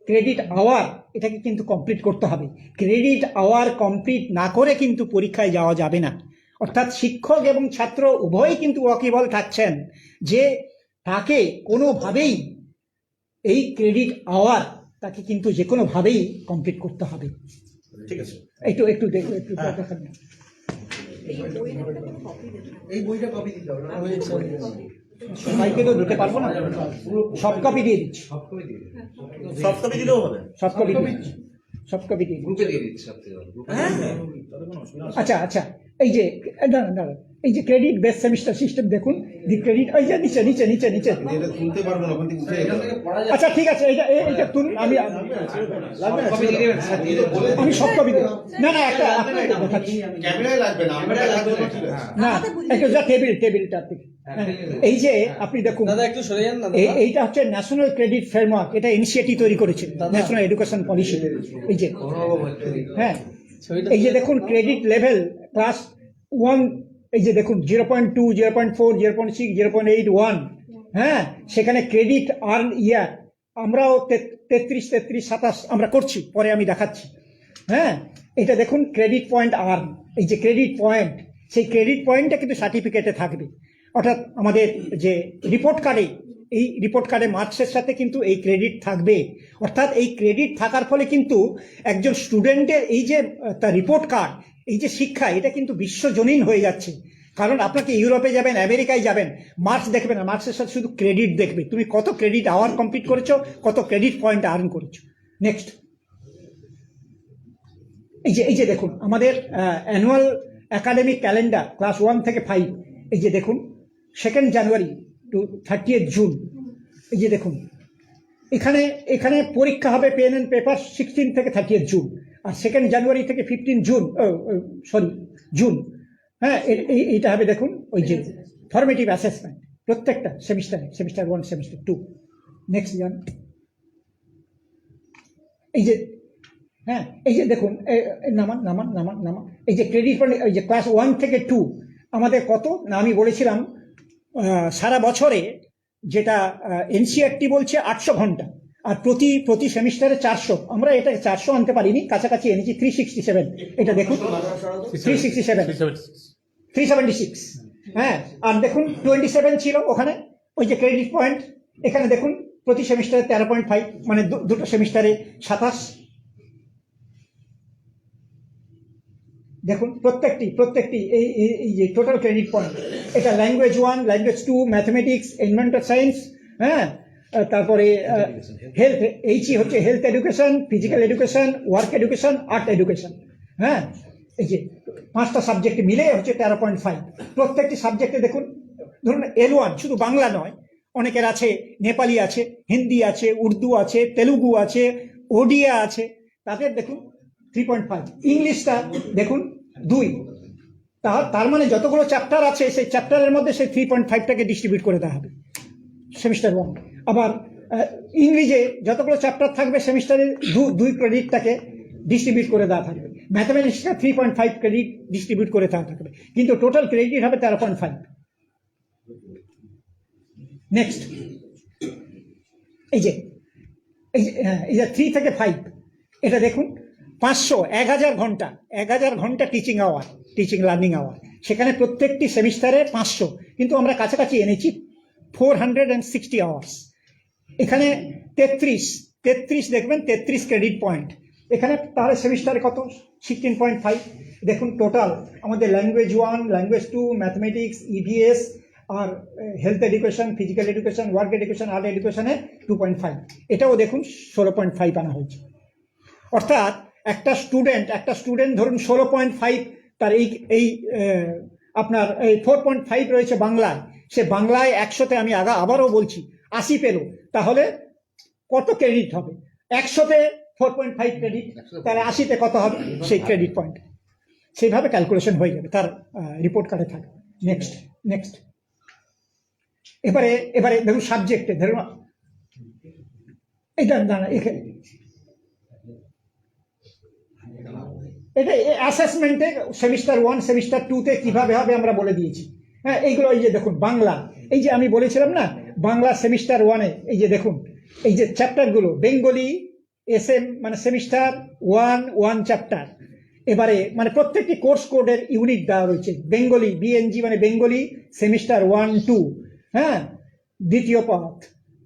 A: ক্রেডিট আওয়ার এটাকে কিন্তু কমপ্লিট করতে হবে। ক্রেডিট আওয়ার কমপ্লিট না করে কিন্তু পরীক্ষায় যাওয়া যাবে না। অর্থাৎ শিক্ষক এবং ছাত্র উভয়ই কিন্তু ওয়াকিবল থাকছেন যে তাকে কোনোভাবেই এই ক্রেডিট আওয়ার তাকে কিন্তু যে কোনোভাবেই কমপ্লিট করতে হবে।
E: ঠিক আছে,
A: একটু দেখো, একটু দেখান।
D: এই বইটা কপি দিতে হবে
A: সবাইকে তো দিতে পারবো না, সব কপি দিয়ে দিচ্ছি।
E: সফট কপি দিলেও হবে,
A: সব কপি দিচ্ছি, সব কপি দিয়ে দিচ্ছি।
F: গ্রুপে দিয়ে দিচ্ছি আপনি।
A: আচ্ছা, এই যে দাঁড়ান, এই যে ক্রেডিট বেস সেমিস্টার সিস্টেম দেখুন, দি ক্রেডিট ওই যে নিচে।
E: এটা তুলতে পারবো না, ওখান থেকে উঠে
D: এখান থেকে পড়া যাবে।
A: আচ্ছা ঠিক আছে, এইটা তুলুন, আমি
F: কপি দিয়ে দেবেন স্যার, দিয়ে দেবেন।
A: আমি সব কপি দেব। না একটা আপনাকে দেখাচ্ছি।
E: ক্যামেরায় লাগবে না, আমরা লাগবে না, ঠিক আছে।
A: না, একটা যা টেবিলটা থেকে। এই যে আপনি দেখুন
F: দাদা একটু সরে যান না।
A: এইটা হচ্ছে ন্যাশনাল ক্রেডিট ফ্রেমওয়ার্ক, এটা ইনিশিয়েটিভ তৈরি করেছে ন্যাশনাল এডুকেশন পলিসি। এই যে হ্যাঁ, এই যে দেখুন ক্রেডিট লেভেল ক্লাস 1, এই যে দেখুন 0.2, 0.4, 0.6, 0.8, 1। হ্যাঁ, সেখানে ক্রেডিট আর্ন ইয়ার আমরাও 33, 27 আমরা করছি, পরে আমি দেখাচ্ছি। হ্যাঁ, এটা দেখুন ক্রেডিট পয়েন্ট আর্ন, এই যে ক্রেডিট পয়েন্ট, সেই ক্রেডিট পয়েন্টটা কিন্তু সার্টিফিকেটে থাকবে। অর্থাৎ আমাদের যে রিপোর্ট কার্ডে মার্কসের সাথে কিন্তু এই ক্রেডিট থাকবে। অর্থাৎ এই ক্রেডিট থাকার ফলে কিন্তু একজন স্টুডেন্টের এই যে তার রিপোর্ট কার্ড, এই যে শিক্ষা, এটা কিন্তু বিশ্বজনীন হয়ে যাচ্ছে। কারণ আপনাকে ইউরোপে যাবেন, আমেরিকায় যাবেন, মার্কস দেখবে না, মার্কসের সাথে শুধু ক্রেডিট দেখবে, তুমি কত ক্রেডিট আওয়ার কমপ্লিট করেছো, কত ক্রেডিট পয়েন্ট আর্ন করেছো। নেক্সট, এই যে দেখুন আমাদের অ্যানুয়াল একাডেমিক ক্যালেন্ডার ক্লাস 1 থেকে 5। এই যে দেখুন 2 জানুয়ারি টু 30 জুন। এই যে দেখুন এখানে পরীক্ষা হবে পেন অ্যান্ড পেপার 16 থেকে 30 জুন, আর 2 জানুয়ারি থেকে 15 জুন। হ্যাঁ, এইটা হবে দেখুন ওই যে ফর্মেটিভ অ্যাসেসমেন্ট প্রত্যেকটা সেমিস্টার 1, সেমিস্টার 2। নেক্সট যান। এই যে দেখুন নামান। এই যে ক্রেডিট পয়েন্ট, এই যে ক্লাস 1 থেকে 2 আমাদের কত না, আমি বলেছিলাম সারা বছরে যেটা এনসিইআরটি বলছে 800 ঘন্টা, আর প্রতি সেমিস্টারে 400। আমরা এটা 400 আনতে পারিনি, কাছাকাছি এনেছি 367। এটা দেখুন 376। হ্যাঁ, আর দেখুন 27 ছিল ওখানে ওই যে ক্রেডিট পয়েন্ট। এখানে দেখুন প্রতি সেমিস্টারে 13.5, মানে দুটো সেমিস্টারে 27। দেখুন প্রত্যেকটি এই যে টোটাল ক্রেডিট পয়েন্ট, এটা language 1, language 2, mathematics, environmental science. হ্যাঁ, তারপরে হেলথ, এইচই হচ্ছে health education, physical education, work education, art education. হ্যাঁ, এই যে 5টা সাবজেক্ট মিলে হচ্ছে 13.5। প্রত্যেকটি সাবজেক্টে দেখুন, ধরুন L1 শুধু বাংলা নয়, অনেকের আছে নেপালি আছে, হিন্দি আছে, উর্দু আছে, তেলুগু আছে, ওডিয়া আছে, তাদের দেখুন 3.5। ইংলিশটা দেখুন 2, তার মানে যতগুলো চ্যাপ্টার আছে সেই চ্যাপ্টারের মধ্যে সেই 3.5টাকে ডিস্ট্রিবিউট করে দেওয়া হবে সেমিস্টার 1। আবার ইংরেজি যতগুলো চ্যাপ্টার থাকবে সেমিস্টারে 2 ক্রেডিটটাকে ডিস্ট্রিবিউট করে দেওয়া থাকবে। ম্যাথামেটিক্সটা 3.5 ক্রেডিট ডিস্ট্রিবিউট করে দেওয়া থাকবে, কিন্তু টোটাল ক্রেডিট হবে 13.5। নেক্সট এই যে 3 থেকে 5 এটা দেখুন 1000 ঘন্টা টিচিং লার্নিং আওয়ার, সেখানে প্রত্যেকটি সেমিস্টারে 500, কিন্তু আমরা কাছাকাছি এনেছি 460 আওয়ার্স। এখানে 33 দেখবেন 33 ক্রেডিট পয়েন্ট এখানে, তাহলে সেমিস্টারে কত 16.5। দেখুন টোটাল আমাদের ল্যাঙ্গুয়েজ 1, ল্যাঙ্গুয়েজ 2, ম্যাথমেটিক্স, ইভিএস আর health education, physical education, work education, art এডুকেশনে 2.5। এটাও দেখুন 16.5 আনা হয়েছে। অর্থাৎ একটা স্টুডেন্ট ধরুন 16.5, তার এই আপনার এই 4.5 রয়েছে বাংলায়, সে বাংলায় 100তে আমি আবারও বলছি 80 পেল, তাহলে কত ক্রেডিট হবে? 100তে 4.5 ক্রেডিট, তাহলে 80তে কত হবে সেই ক্রেডিট পয়েন্ট? সেইভাবে ক্যালকুলেশন হয়ে যাবে, তার রিপোর্ট কার্ডে থাকবে। নেক্সট এবারে ধরুন সাবজেক্টে ধরুন এটা এখানে এটা অ্যাসেসমেন্টে সেমিস্টার 1 সেমিস্টার 2তে কিভাবে হবে আমরা বলে দিয়েছি। হ্যাঁ, এইগুলো এই যে দেখুন বাংলা, এই যে আমি বলেছিলাম না বাংলা সেমিস্টার 1-এ এই যে দেখুন এই যে চ্যাপ্টারগুলো বেঙ্গলি SM মানে সেমিস্টার 1 চ্যাপ্টার। এবারে মানে প্রত্যেকটি কোর্স কোডের ইউনিট দেওয়া রয়েছে। বেঙ্গলি BNG মানে বেঙ্গলি সেমিস্টার 1-2, হ্যাঁ, দ্বিতীয় পাঠ,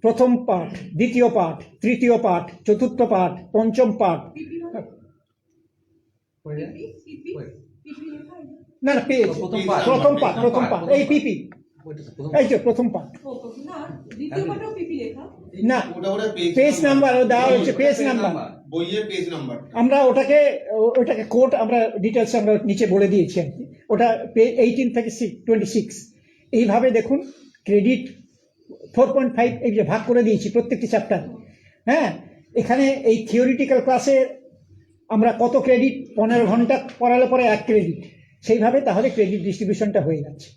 A: প্রথম পাঠ, দ্বিতীয় পাঠ, তৃতীয় পাঠ, চতুর্থ পাঠ, পঞ্চম পাঠ। না পেজ প্রথম পাঠ এই পিপি, এই যে প্রথম পাঠ না পেজ নাম্বার দেওয়া হচ্ছে, পেজ নাম্বার
E: বইয়ের পেজ নাম্বার
A: আমরা ওটাকে কোড আমরা ডিটেলস আমরা নিচে বলে দিয়েছি আর কি। ওটা 18 থেকে 26। এইভাবে দেখুন ক্রেডিট 4.5 এই যে ভাগ করে দিয়েছি প্রত্যেকটি চ্যাপ্টার। হ্যাঁ, এখানে এই থিওরিটিক্যাল ক্লাসে আমরা কত ক্রেডিট, 15 ঘন্টা পড়ালে পরে 1 ক্রেডিট, সেইভাবে তাহলে ক্রেডিট ডিস্ট্রিবিউশনটা হয়ে যাচ্ছে।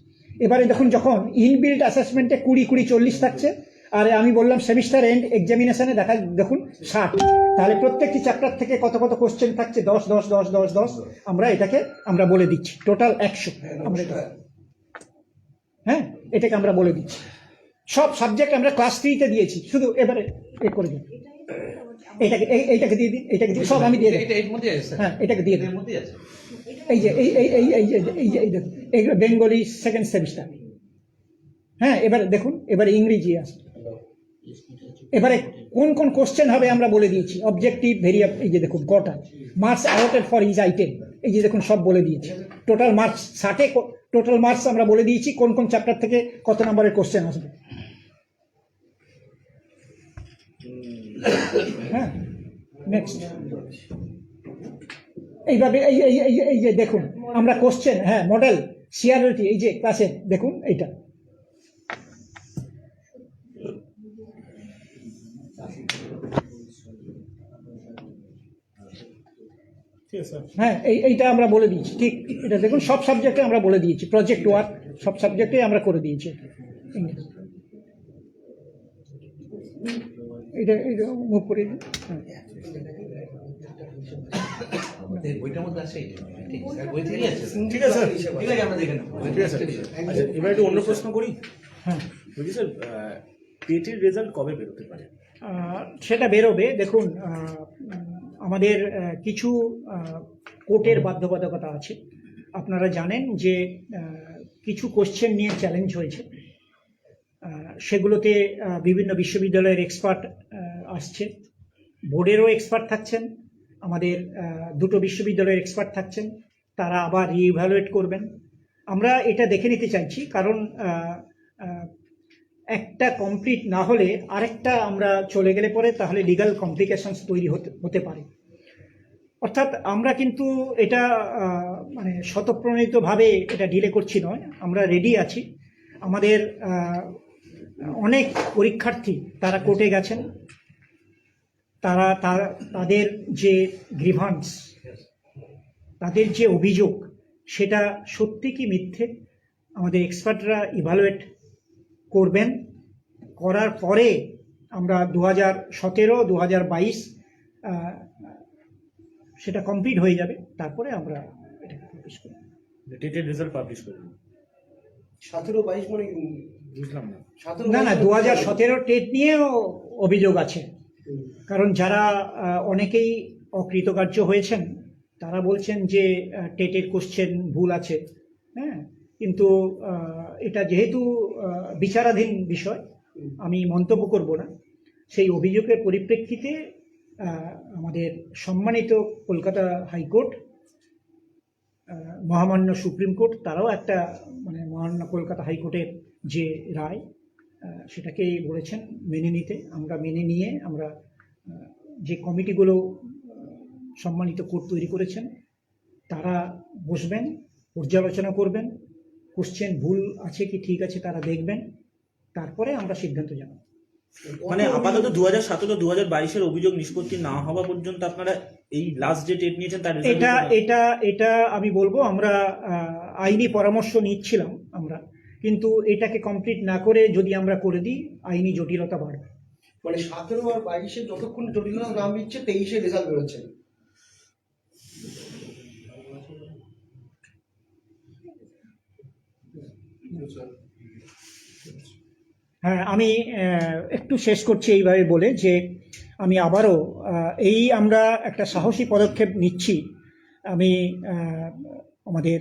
A: এবারে দেখুন যখন ইনবিল্ট অ্যাসেসমেন্টে 20-40 থাকছে, আর আমি বললাম সেমিস্টার এন্ড এক্সামিনেশনে দেখুন 60, তাহলে প্রত্যেকটি চ্যাপ্টার থেকে কত কোশ্চেন থাকছে 10 আমরা বলে দিচ্ছি টোটাল 100 আমরা হ্যাঁ এটাকে আমরা বলে দিচ্ছি। সব সাবজেক্ট আমরা ক্লাস 3-তে দিয়েছি, শুধু এবারে করে দিন এইটাকে দিয়ে দিন, এটাকে দিয়ে সব আমি দিয়ে দিই। হ্যাঁ, এটাকে দিয়ে দিন। এই যে এই দেখুন এইগুলো বেঙ্গলি সেকেন্ড সেমিস্টার। হ্যাঁ, এবারে দেখুন এবারে ইংরেজি আসবে। এবারে কোন কোশ্চেন হবে আমরা বলে দিয়েছি, অবজেক্টিভ ভেরিয়েবল, এই যে দেখুন কটা marks allotted for each item, এই যে দেখুন সব বলে দিয়েছি। টোটাল মার্কস 60, টোটাল মার্কস আমরা বলে দিয়েছি কোন চ্যাপ্টার থেকে কত নম্বরের কোশ্চেন আসবে। হ্যাঁ, নেক্সট এইভাবে এই যে দেখুন আমরা কোশ্চেন, হ্যাঁ, মডেল সিআরএলটি এই যে ক্লাসে দেখুন এইটা। হ্যাঁ, এইটা আমরা বলে দিয়েছি, ঠিক এটা দেখুন সব সাবজেক্টে আমরা বলে দিয়েছি, প্রজেক্ট ওয়ার্ক সব সাবজেক্টে আমরা করে দিয়েছি। এটা মুভ করে দিন।
F: বইটার মধ্যে আছে, বই থেকে আছে।
E: ঠিক আছে স্যার,
F: ঠিক আছে আমরা দেখে নেব।
E: ঠিক আছে। আচ্ছা, এবার একটু অন্য প্রশ্ন করি।
A: হ্যাঁ,
E: বলছি স্যার, পেটের রেজাল্ট কবে বেরোতে পারে?
A: সেটা বেরোবে। দেখুন আমাদের কিছু কোর্টের বাধ্যবাধকতা আছে। আপনারা জানেন যে কিছু কোশ্চেন নিয়ে চ্যালেঞ্জ হয়েছে, সেগুলোতে বিভিন্ন বিশ্ববিদ্যালয়ের এক্সপার্ট আসছে, বোর্ডেরও এক্সপার্ট থাকছেন, আমাদের দুটো বিশ্ববিদ্যালয়ের এক্সপার্ট থাকছেন, তারা আবার রিইভ্যালুয়েট করবেন। আমরা এটা দেখে নিতে চাইছি, কারণ একটা কমপ্লিট না হলে আরেকটা আমরা চলে গেলে পরে তাহলে লিগ্যাল কমপ্লিকেশনস তৈরি হতে পারে। অর্থাৎ আমরা কিন্তু এটা মানে স্বতঃপ্রণোদিতভাবে এটা ডিলে করছি নয়, আমরা রেডি আছি। আমাদের অনেক পরীক্ষার্থী তারা কোর্টে গেছেন, তাদের যে গ্রিভান্স, তাদের যে অভিযোগ, সেটা সত্যি কি মিথ্যে আমাদের এক্সপার্টরা ইভালুয়েট করবেন, করার পরে আমরা 2017, 2022 সেটা কমপ্লিট হয়ে যাবে, তারপরে আমরা এটাকে পাবলিশ করব।
E: টেটের রেজাল্ট পাবলিশ করবেন
D: 17-22 মানে
E: বুঝলাম না।
D: 17
A: না না, 2017 টেট নিয়েও অভিযোগ আছে, কারণ যারা অনেকেই অকৃতকার্য হয়েছেন তারা বলছেন যে টেটের কোশ্চেন ভুল আছে। হ্যাঁ, কিন্তু এটা যেহেতু বিচারাধীন বিষয়, আমি মন্তব্য করব না। সেই অভিযোগের পরিপ্রেক্ষিতে আমাদের সম্মানিত কলকাতা হাইকোর্ট, মহামান্য সুপ্রিম কোর্ট, তারাও একটা মানে মহামান্য কলকাতা হাইকোর্টের যে রায় সেটাকেই বলেছেন মেনে নিতে। আমরা মেনে নিয়ে আমরা যে কমিটিগুলো সম্মানিত কোর্ট তৈরি করেছেন তারা বসবেন, পর্যালোচনা করবেন, কোশ্চেন ভুল আছে কি ঠিক আছে তারা দেখবেন, তারপরে আমরা সিদ্ধান্ত জানাবো।
B: মানে আপাতত 2017, 2022-এর অভিযোগ নিষ্পত্তি না হওয়া পর্যন্ত আপনারা এই লাস্ট যে টেট নিয়েছেন তার result
A: এটা
B: দিতে
A: এটা এটা আমি বলবো আমরা আইনি পরামর্শ নিচ্ছিলাম আমরা, কিন্তু এটাকে কমপ্লিট না করে যদি আমরা করে দিই আইনি জটিলতা বাড়বে।
D: মানে 17 আর 22-এ যতক্ষণ জটিলতা নাম দিচ্ছে 23-এ রেজাল্ট বেরোচ্ছে।
A: হ্যাঁ, আমি একটু শেষ করছি এইভাবে বলে যে আমি আবারও এই আমরা একটা সাহসী পদক্ষেপ নিচ্ছি। আমি আমাদের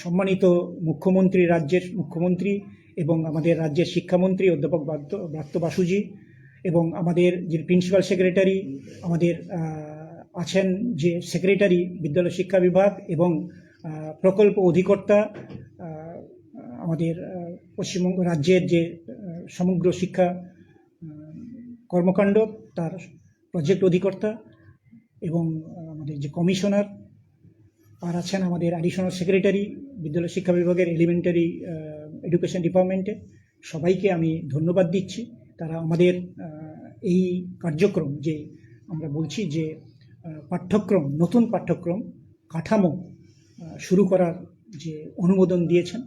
A: সম্মানিত মুখ্যমন্ত্রী, রাজ্যের মুখ্যমন্ত্রী এবং আমাদের রাজ্যের শিক্ষামন্ত্রী অধ্যাপক ব্রাত্য বাসুজি এবং আমাদের যে প্রিন্সিপাল সেক্রেটারি, আমাদের আছেন যে সেক্রেটারি বিদ্যালয় শিক্ষা বিভাগ এবং প্রকল্প অধিকর্তা, আমাদের পশ্চিমবঙ্গ রাজ্যের যে সমগ্র শিক্ষা কর্মকাণ্ড তার প্রজেক্ট অধিকর্তা এবং আমাদের যে কমিশনার, আর আছেন আমাদের অ্যাডিশনাল সেক্রেটারি বিদ্যালয় শিক্ষা বিভাগের এলিমেন্টারি এডুকেশন ডিপার্টমেন্টে, সবাইকে আমি ধন্যবাদ দিচ্ছি। তারা আমাদের এই কার্যক্রম যে আমরা বলছি যে পাঠ্যক্রম, নতুন পাঠ্যক্রম কাঠামো শুরু করার যে অনুমোদন দিয়েছেন,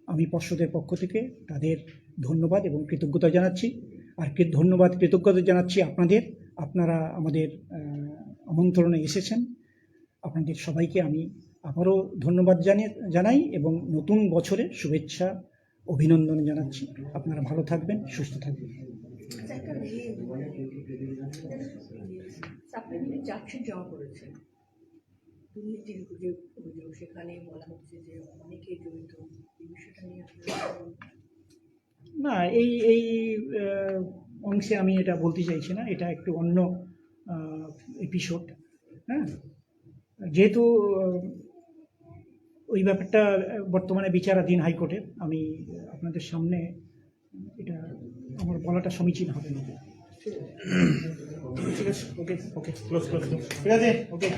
A: আমি পর্ষদের পক্ষ থেকে তাদের ধন্যবাদ এবং কৃতজ্ঞতা জানাচ্ছি। আর কৃতজ্ঞতা জানাচ্ছি আপনাদের, আপনারা আমাদের আমন্ত্রণে এসেছেন। আপনাদের সবাইকে আমি আবারও ধন্যবাদ জানাই এবং নতুন বছরে শুভেচ্ছা অভিনন্দন জানাচ্ছি। আপনারা ভালো থাকবেন, সুস্থ থাকবেন।
C: সাপ্লিমেন্টারি চার্জশিট জমা করেছে দুর্নীতির যে অভিযোগ, সেখানে বলা হচ্ছে যে অনেকে জড়িত, এই বিষয়টা নিয়ে
A: না, এই অংশে আমি এটা বলতে চাইছি না, এটা একটু অন্য এপিসোড। হ্যাঁ, যেহেতু ওই ব্যাপারটা বর্তমানে বিচারাধীন হাইকোর্টে, আমি আপনাদের সামনে এটা আমার বলাটা সমীচীন হবে না। ঠিক আছে, ওকে, ক্লোজ, ঠিক আছে, ওকে।